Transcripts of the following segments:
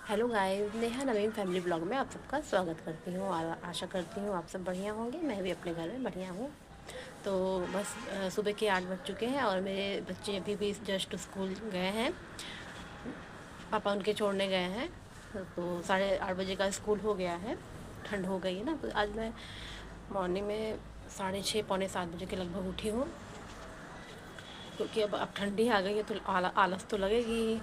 Hello guys, Neha नवीन family blog में आप सबका स्वागत करती हूँ और आशा करती हूँ आप सब बढ़िया होंगे। मैं भी अपने घर में बढ़िया हूँ। तो बस सुबह के 8 बज चुके हैं और मेरे बच्चे अभी भी जस्ट स्कूल गए हैं। पापा उनके छोड़ने गए हैं। तो 8:30 बजे का स्कूल हो गया है। ठंड हो गई है ना, तो आज मैं मॉर्निंग में 6:30 पौने 7 बजे के लगभग उठी हूँ, क्योंकि अब ठंडी आ गई है तो आलस तो लगेगी,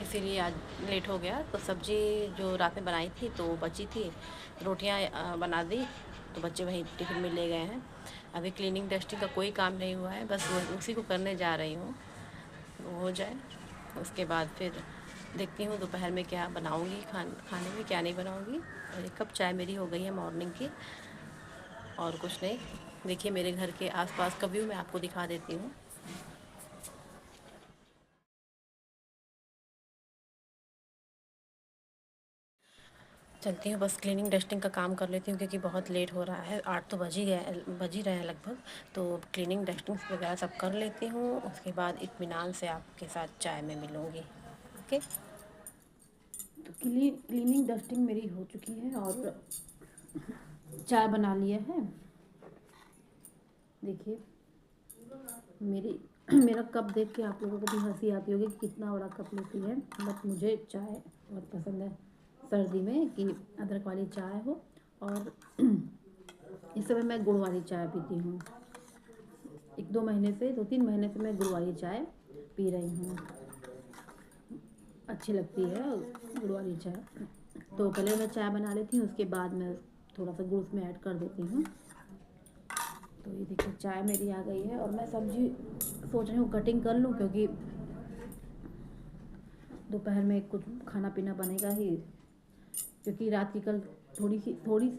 इसीलिए आज लेट हो गया। तो सब्ज़ी जो रात में बनाई थी तो बची थी, रोटियां बना दी, तो बच्चे वहीं टिफ़िन में ले गए हैं। अभी क्लीनिंग डस्टिंग का कोई काम नहीं हुआ है, बस उसी को करने जा रही हूँ। वो हो जाए उसके बाद फिर देखती हूँ दोपहर में क्या बनाऊँगी, खाने में क्या नहीं बनाऊँगी। और 1 कप चाय मेरी हो गई है मॉर्निंग की, और कुछ नहीं। देखिए मेरे घर के आसपास का व्यू मैं आपको दिखा देती हूँ। चलती हूँ, बस क्लीनिंग डस्टिंग का काम कर लेती हूँ, क्योंकि बहुत लेट हो रहा है। 8 तो बज ही रहे हैं लगभग। तो क्लीनिंग डस्टिंग वगैरह सब कर लेती हूँ, उसके बाद इत्मीनान से आपके साथ चाय में मिलूँगी। ओके। तो क्लीनिंग डस्टिंग मेरी हो चुकी है और चाय बना लिया है। देखिए मेरी मेरा कप देख के आप लोगों को भी हंसी आती होगी कि कितना बड़ा कप लेती है, बट मुझे चाय बहुत पसंद है सर्दी में, कि अदरक वाली चाय हो। और इस समय मैं गुड़ वाली चाय पीती हूँ। 2-3 महीने से मैं गुड़ वाली चाय पी रही हूँ। अच्छी लगती है गुड़ वाली चाय। तो पहले मैं चाय बना लेती हूँ, उसके बाद मैं थोड़ा सा गुड़ उसमें ऐड कर देती हूँ। तो ये देखिए चाय मेरी आ गई है, और मैं सब्जी सोच रही हूँ कटिंग कर लूँ, क्योंकि दोपहर में कुछ खाना पीना बनेगा ही। क्योंकि रात की कल थोड़ी सी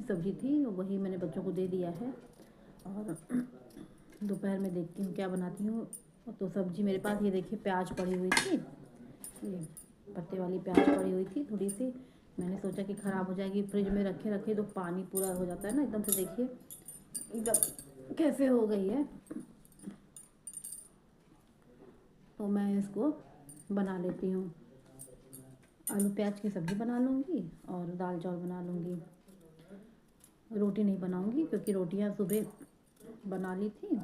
सब्जी थी, वही मैंने बच्चों को दे दिया है। और दोपहर में देखती हूँ क्या बनाती हूँ। तो सब्जी मेरे पास ये देखिए प्याज पड़ी हुई थी, ये पत्ते वाली प्याज पड़ी हुई थी थोड़ी सी। मैंने सोचा कि ख़राब हो जाएगी, फ्रिज में रखे रखे तो पानी पूरा हो जाता है ना एकदम से। देखिए एकदम कैसे हो गई है। तो मैं इसको बना लेती हूँ। आलू प्याज की सब्ज़ी बना लूँगी और दाल चावल बना लूँगी। रोटी नहीं बनाऊँगी, क्योंकि रोटियाँ सुबह बना ली थी।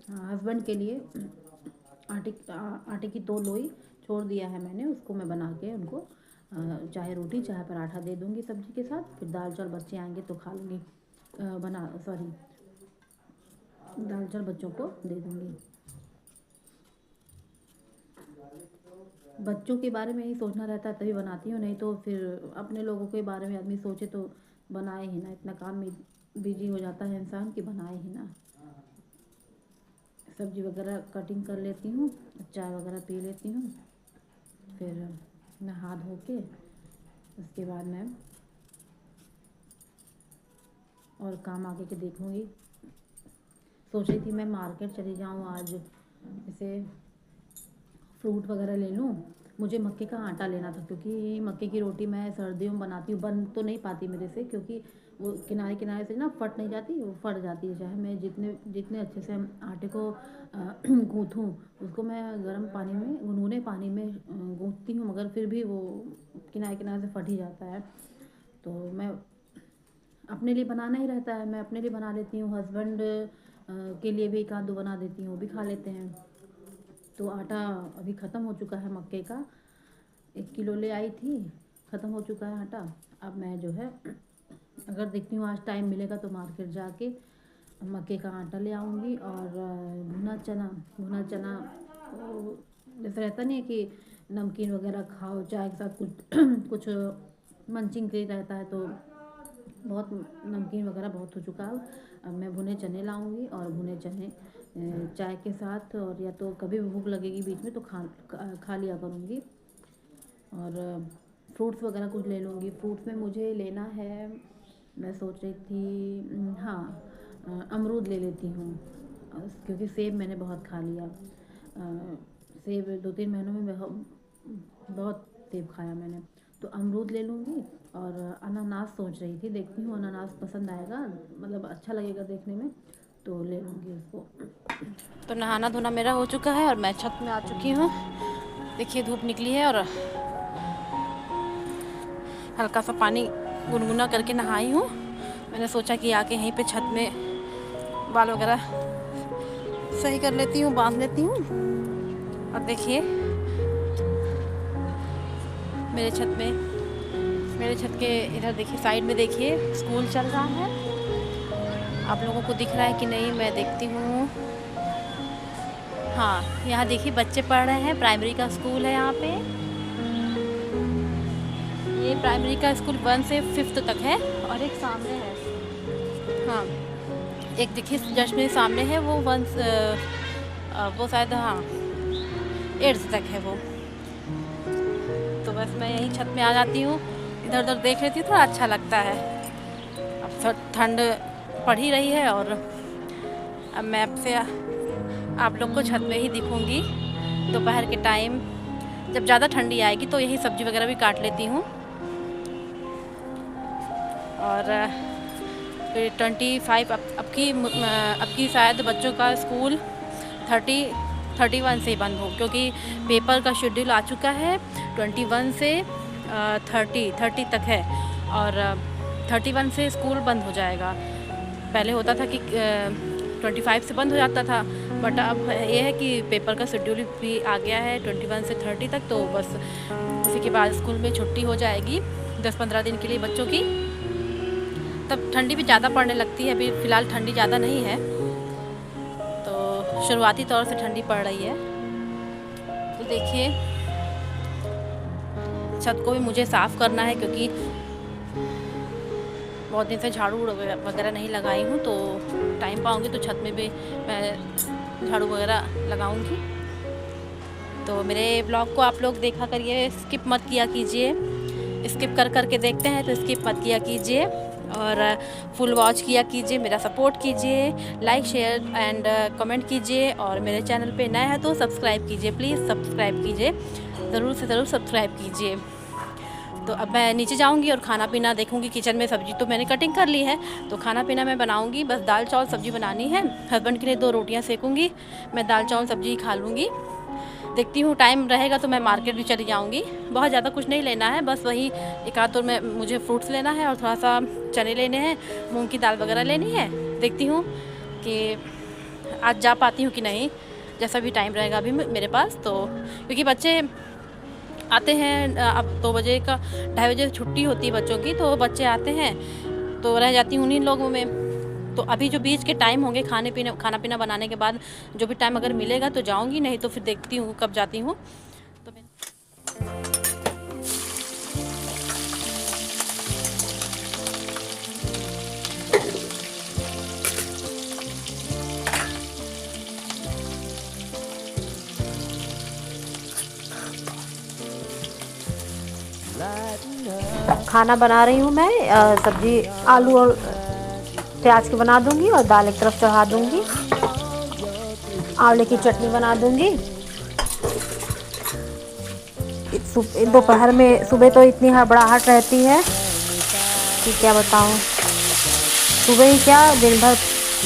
हाँ, हस्बैंड के लिए आटे की 2 लोई छोड़ दिया है मैंने, उसको मैं बना के उनको चाहे रोटी चाहे पराठा दे दूँगी सब्ज़ी के साथ। फिर दाल चावल बच्चे आएंगे तो खा लूँगी, दाल चावल बच्चों को दे दूँगी। बच्चों के बारे में ही सोचना रहता है तभी बनाती हूँ, नहीं तो फिर अपने लोगों के बारे में आदमी सोचे तो बनाए ही ना। इतना काम में बिजी हो जाता है इंसान कि बनाए ही ना। सब्जी वगैरह कटिंग कर लेती हूँ, चाय वगैरह पी लेती हूँ, फिर नहा धो के उसके बाद मैं और काम आगे के देखूँगी। सोच रही थी मैं मार्केट चली जाऊँ आज, जैसे फ्रूट वगैरह ले लूँ। मुझे मक्के का आटा लेना था, क्योंकि मक्के की रोटी मैं सर्दियों में बनाती हूँ, बन तो नहीं पाती मेरे से, क्योंकि वो किनारे किनारे से ना फट नहीं जाती, वो फट जाती है। चाहे मैं जितने जितने अच्छे से आटे को गूँथूँ, उसको मैं गर्म पानी में, गुनगुने पानी में गूँथती हूँ, मगर फिर भी वो किनारे किनारे से फट ही जाता है। तो मैं अपने लिए बनाना ही रहता है, मैं अपने लिए बना लेती हूँ। हस्बैंड के लिए भी 1 आध 2 बना देती हूँ, वो भी खा लेते हैं। तो आटा अभी ख़त्म हो चुका है मक्के का, 1 किलो ले आई थी, ख़त्म हो चुका है आटा। अब मैं जो है अगर देखती हूँ आज टाइम मिलेगा तो मार्केट जाके मक्के का आटा ले आऊँगी। और भुना चना जैसे रहता नहीं है कि नमकीन वगैरह खाओ चाय के साथ, कुछ कुछ मंचिंग के रहता है, तो बहुत नमकीन वगैरह बहुत हो चुका है। अब मैं भुने चने लाऊंगी, और भुने चने चाय के साथ, और या तो कभी भूख लगेगी बीच में तो खा लिया करूँगी। और फ्रूट्स वगैरह कुछ ले लूँगी। फ्रूट्स में मुझे लेना है, मैं सोच रही थी हाँ, अमरूद ले लेती हूँ, क्योंकि सेब मैंने बहुत खा लिया। सेब 2-3 महीनों में बहुत सेब खाया मैंने। तो अमरूद ले लूँगी। और अनानास सोच रही थी, देखती हूँ अनानास पसंद आएगा, मतलब अच्छा लगेगा देखने में, तो ले लूँगी उसको। तो नहाना धोना मेरा हो चुका है और मैं छत में आ चुकी हूँ। देखिए धूप निकली है और हल्का सा पानी गुनगुना करके नहाई हूँ। मैंने सोचा कि आके यहीं पे छत में बाल वगैरह सही कर लेती हूँ, बांध लेती हूँ। और देखिए मेरे छत के इधर देखिए, साइड में देखिए स्कूल चल रहा है। आप लोगों को दिख रहा है कि नहीं, मैं देखती हूँ। हाँ, यहाँ देखिए बच्चे पढ़ रहे हैं। प्राइमरी का स्कूल है यहाँ पे। ये प्राइमरी का स्कूल 1 से 5th तक है। और एक सामने है, हाँ एक देखिए जस्ट मेरे सामने है, वो वो शायद हाँ 8th तक है वो। तो बस मैं यहीं छत में आ जाती हूँ, इधर उधर देख लेती हूँ, थोड़ा अच्छा लगता है। अब ठंड पड़ ही रही है और अब मैं आपसे आप लोग को छत में ही दिखूँगी दोपहर के टाइम। जब ज़्यादा ठंडी आएगी तो यही सब्ज़ी वगैरह भी काट लेती हूँ। और फिर 25 अब की शायद बच्चों का स्कूल 31 से बंद हो, क्योंकि पेपर का शेड्यूल आ चुका है। 21 से 30 तक है और 31 से स्कूल बंद हो जाएगा। पहले होता था कि 25 से बंद हो जाता था, बट अब ये है कि पेपर का शेड्यूल भी आ गया है 21 से 30 तक। तो बस उसी के बाद स्कूल में छुट्टी हो जाएगी 10-15 दिन के लिए बच्चों की। तब ठंडी भी ज़्यादा पड़ने लगती है। अभी फ़िलहाल ठंडी ज़्यादा नहीं है, तो शुरुआती तौर से ठंडी पड़ रही है। तो देखिए छत को भी मुझे साफ़ करना है, क्योंकि बहुत दिन से झाड़ू वगैरह नहीं लगाई हूँ। तो टाइम पाऊँगी तो छत में भी मैं झाड़ू वगैरह लगाऊँगी। तो मेरे ब्लॉग को आप लोग देखा करिए, स्किप मत किया कीजिए। स्किप कर के देखते हैं तो स्किप मत किया कीजिए और फुल वॉच किया कीजिए। मेरा सपोर्ट कीजिए, लाइक शेयर एंड कमेंट कीजिए। और मेरे चैनल पे नया है तो सब्सक्राइब कीजिए, प्लीज़ सब्सक्राइब कीजिए, ज़रूर से ज़रूर सब्सक्राइब कीजिए। तो अब मैं नीचे जाऊंगी और खाना पीना देखूंगी। किचन में सब्ज़ी तो मैंने कटिंग कर ली है, तो खाना पीना मैं बनाऊंगी। बस दाल चावल सब्ज़ी बनानी है। हस्बैंड के लिए 2 रोटियां सेकूंगी, मैं दाल चावल सब्ज़ी खा लूँगी। देखती हूँ टाइम रहेगा तो मैं मार्केट भी चली जाऊँगी। बहुत ज़्यादा कुछ नहीं लेना है, बस वही एक आध तो मुझे फ्रूट्स लेना है और थोड़ा सा चने लेने हैं, मूँग की दाल वगैरह लेनी है। देखती हूँ कि आज जा पाती हूँ कि नहीं, जैसा भी टाइम रहेगा अभी मेरे पास। तो क्योंकि बच्चे आते हैं, अब 2 बजे का 2:30 बजे छुट्टी होती है बच्चों की, तो बच्चे आते हैं तो रह जाती हूँ उन्हीं लोगों में। तो अभी जो बीच के टाइम होंगे खाना पीना बनाने के बाद जो भी टाइम अगर मिलेगा तो जाऊँगी, नहीं तो फिर देखती हूँ कब जाती हूँ। तो खाना बना रही हूँ मैं। सब्जी आलू और प्याज की बना दूंगी और दाल एक तरफ चढ़ा दूंगी। आंवले की चटनी बना दूंगी। दोपहर में सुबह तो इतनी हड़बड़ाहट रहती है कि क्या बताऊँ। सुबह ही क्या, दिन भर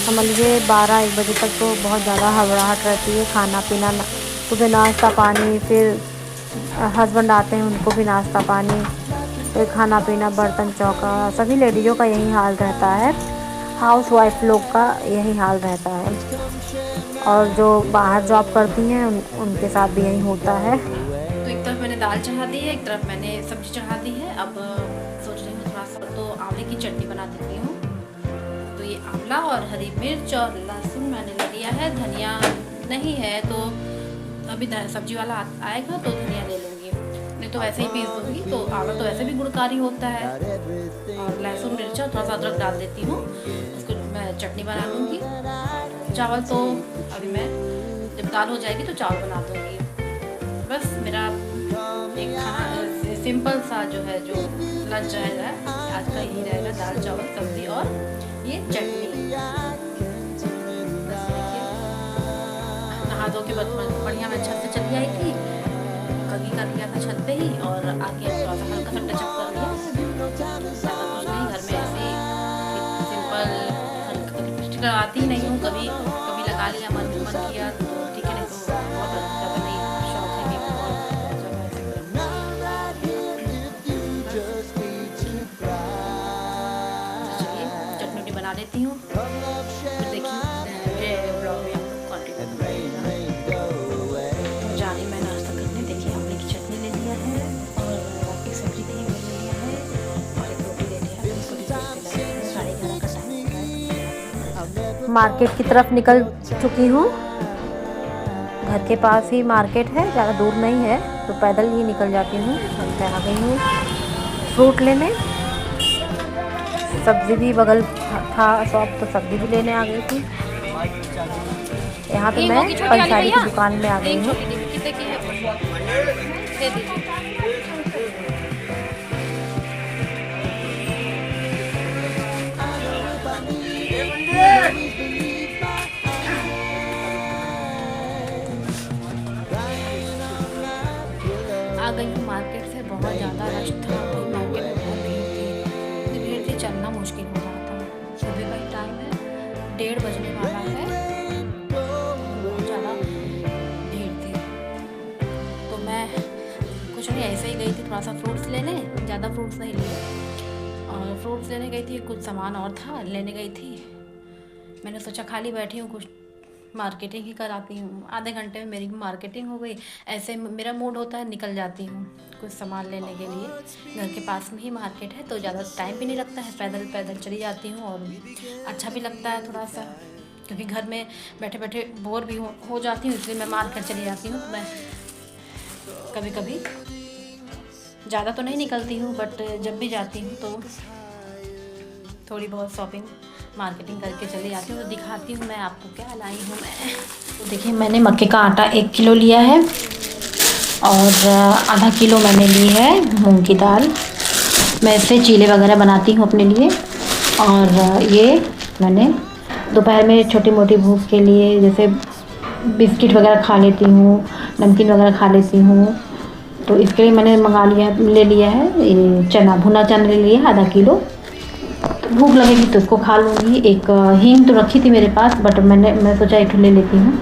समझ लीजिए 12-1 बजे तक तो बहुत ज़्यादा हड़बड़ाहट रहती है। खाना पीना, सुबह नाश्ता पानी, फिर हस्बैंड आते हैं उनको भी नाश्ता पानी, फिर खाना पीना, बर्तन चौका। सभी लेडीज़ों का यही हाल रहता है, हाउस वाइफ लोग का यही हाल रहता है। और जो बाहर जॉब करती हैं उनके साथ भी यही होता है। तो एक तरफ मैंने दाल चढ़ा दी है, एक तरफ मैंने सब्जी चढ़ा दी है। अब सोच रही हूँ थोड़ा सा तो आंवले की चटनी बना देती हूँ। तो ये आंवला और हरी मिर्च और लहसुन मैंने ले लिया है। धनिया नहीं है तो अभी सब्जी वाला आएगा तो धनिया ले लूँगी, नहीं तो वैसे ही पीस दूँगी। तो आंवला तो वैसे भी गुणकारी होता है। और लहसुन मिर्च और थोड़ा सा अदरक डाल देती हूँ, उसको मैं चटनी बना लूँगी। चावल तो अभी मैं जब दाल हो जाएगी तो चावल बना दूँगी। बस मेरा एक खाना सिंपल सा जो है, जो लंच रहेगा आज का यही रहेगा, दाल चावल सब्जी और ये चटनी। नहा धो के बढ़िया मैं छत से चली आई थी, कभी कर लिया था छत पे ही और आके थोड़ा सा हल्का सा टचअप कर लिया। ज़्यादा कुछ नहीं, घर में ऐसे सिंपल लिपस्टिक लगाती ही नहीं हूँ। कभी लगा लिया, मन किया तो ठीक है, नहीं तो बहुत ज़्यादा नहीं शौक है कि आई मैं नाश्ता करने। देखिए आंवले की चटनी ले लिया है और एक सब्जी थी वो ले लिया है और एक रोटी ले लिया है। इसको साढ़े 11 का टाइम हो रहा है। मार्केट की तरफ निकल चुकी हूँ। घर के पास ही मार्केट है, ज़्यादा दूर नहीं है, तो पैदल ही निकल जाती हूँ। मैं आ गई हूँ फ्रूट लेने। सब्ज़ी भी बगल था शॉप, तो सब्ज़ी भी लेने आ गई थी। यहाँ पे मैं पंसारी की दुकान में आ गई हूँ। आ गई हूँ मार्केट से। बहुत ज़्यादा रश था, तो मार्केट में बहुत भीड़ थी। इतनी भीड़ थी चलना मुश्किल हो रहा था। सुबह का ही टाइम है, 1:30 बजने वाला है, बहुत ज़्यादा भीड़ थी। तो मैं कुछ नहीं, ऐसे ही गई थी थोड़ा सा फ्रूट्स लेने, ज़्यादा फ्रूट्स नहीं लिए। और फ्रूट्स लेने गई थी, कुछ सामान और था लेने गई थी। मैंने सोचा खाली बैठी हूँ कुछ मार्केटिंग ही कराती हूँ। आधे घंटे में मेरी मार्केटिंग हो गई। ऐसे मेरा मूड होता है निकल जाती हूँ कुछ सामान लेने के लिए। घर के पास में ही मार्केट है, तो ज़्यादा टाइम भी नहीं लगता है, पैदल पैदल चली जाती हूँ और अच्छा भी लगता है थोड़ा सा, क्योंकि घर में बैठे बैठे बोर भी हो जाती हूँ, इसलिए मैं मार्केट चली जाती हूँ। तो मैं कभी कभी ज़्यादा तो नहीं निकलती हूँ, बट जब भी जाती हूँ तो थोड़ी बहुत शॉपिंग मार्केटिंग करके चली जाती हूँ। तो दिखाती हूँ मैं आपको क्या लाई हूँ मैं। तो देखिए मैंने मक्के का आटा 1 किलो लिया है और आधा किलो मैंने ली है मूंग की दाल। मैं इससे चीले वगैरह बनाती हूँ अपने लिए। और ये मैंने दोपहर में छोटी मोटी भूख के लिए, जैसे बिस्किट वगैरह खा लेती हूँ, नमकीन वगैरह खा लेती हूँ, तो इसके लिए मैंने ले लिया है ये चना, भुना चना ले लिया है आधा किलो। भूख लगेगी तो इसको खा लूँगी। एक हींग तो रखी थी मेरे पास, बट मैं सोचा एक ले लेती हूँ।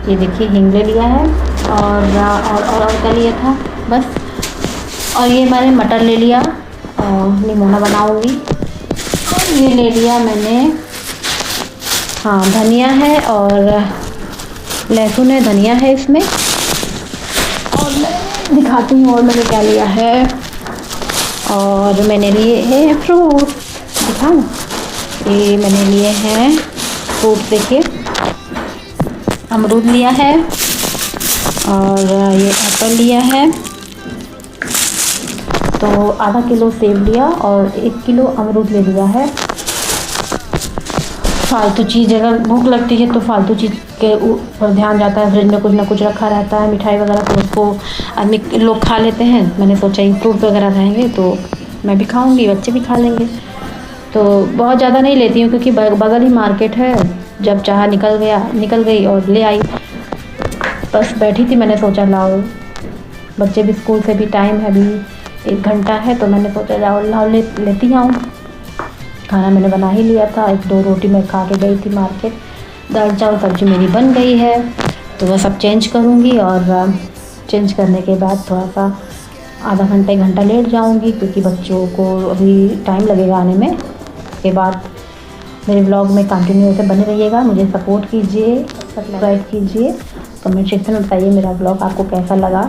ये देखिए हींग ले लिया है और क्या लिया था बस। और ये मैंने मटर ले लिया और निमोना बनाऊँगी। और ये ले लिया मैंने, हाँ धनिया है और लहसुन है, धनिया है इसमें। और मैं दिखाती हूँ और मैंने क्या लिया है। और मैंने लिए है फ्रूट, दिखाऊँ, ये मैंने लिए हैं फ्रूट। देखिए अमरूद लिया है और ये एप्पल लिया है। तो आधा किलो सेब लिया और 1 किलो अमरूद ले लिया है। फालतू चीज़, अगर भूख लगती है तो फालतू चीज़ के ऊपर ध्यान जाता है। फ्रिज में कुछ ना कुछ रखा रहता है, मिठाई वगैरह, तो उसको आदमी लोग खा लेते हैं। मैंने सोचा ये फ्रूट वगैरह रहेंगे तो मैं भी खाऊंगी, बच्चे भी खा लेंगे। तो बहुत ज़्यादा नहीं लेती हूँ, क्योंकि बगल ही मार्केट है, जब चाहा निकल गई और ले आई। बस बैठी थी, मैंने सोचा लाओ, बच्चे भी स्कूल से भी टाइम है, अभी 1 घंटा है, तो मैंने सोचा लाओ लेती आऊँ। खाना मैंने बना ही लिया था, 1-2 रोटी मैं खा के गई थी मार्केट। दाल चावल सब्जी मेरी बन गई है, तो वह सब चेंज करूँगी और चेंज करने के बाद थोड़ा सा आधा घंटा 1 घंटा लेट जाऊँगी, क्योंकि बच्चों को अभी टाइम लगेगा आने में। के बाद मेरे ब्लॉग में कंटिन्यू होकर बने रहिएगा। मुझे सपोर्ट कीजिए, सब्सक्राइब कीजिए, कमेंट सेक्शन में बताइए मेरा ब्लॉग आपको कैसा लगा।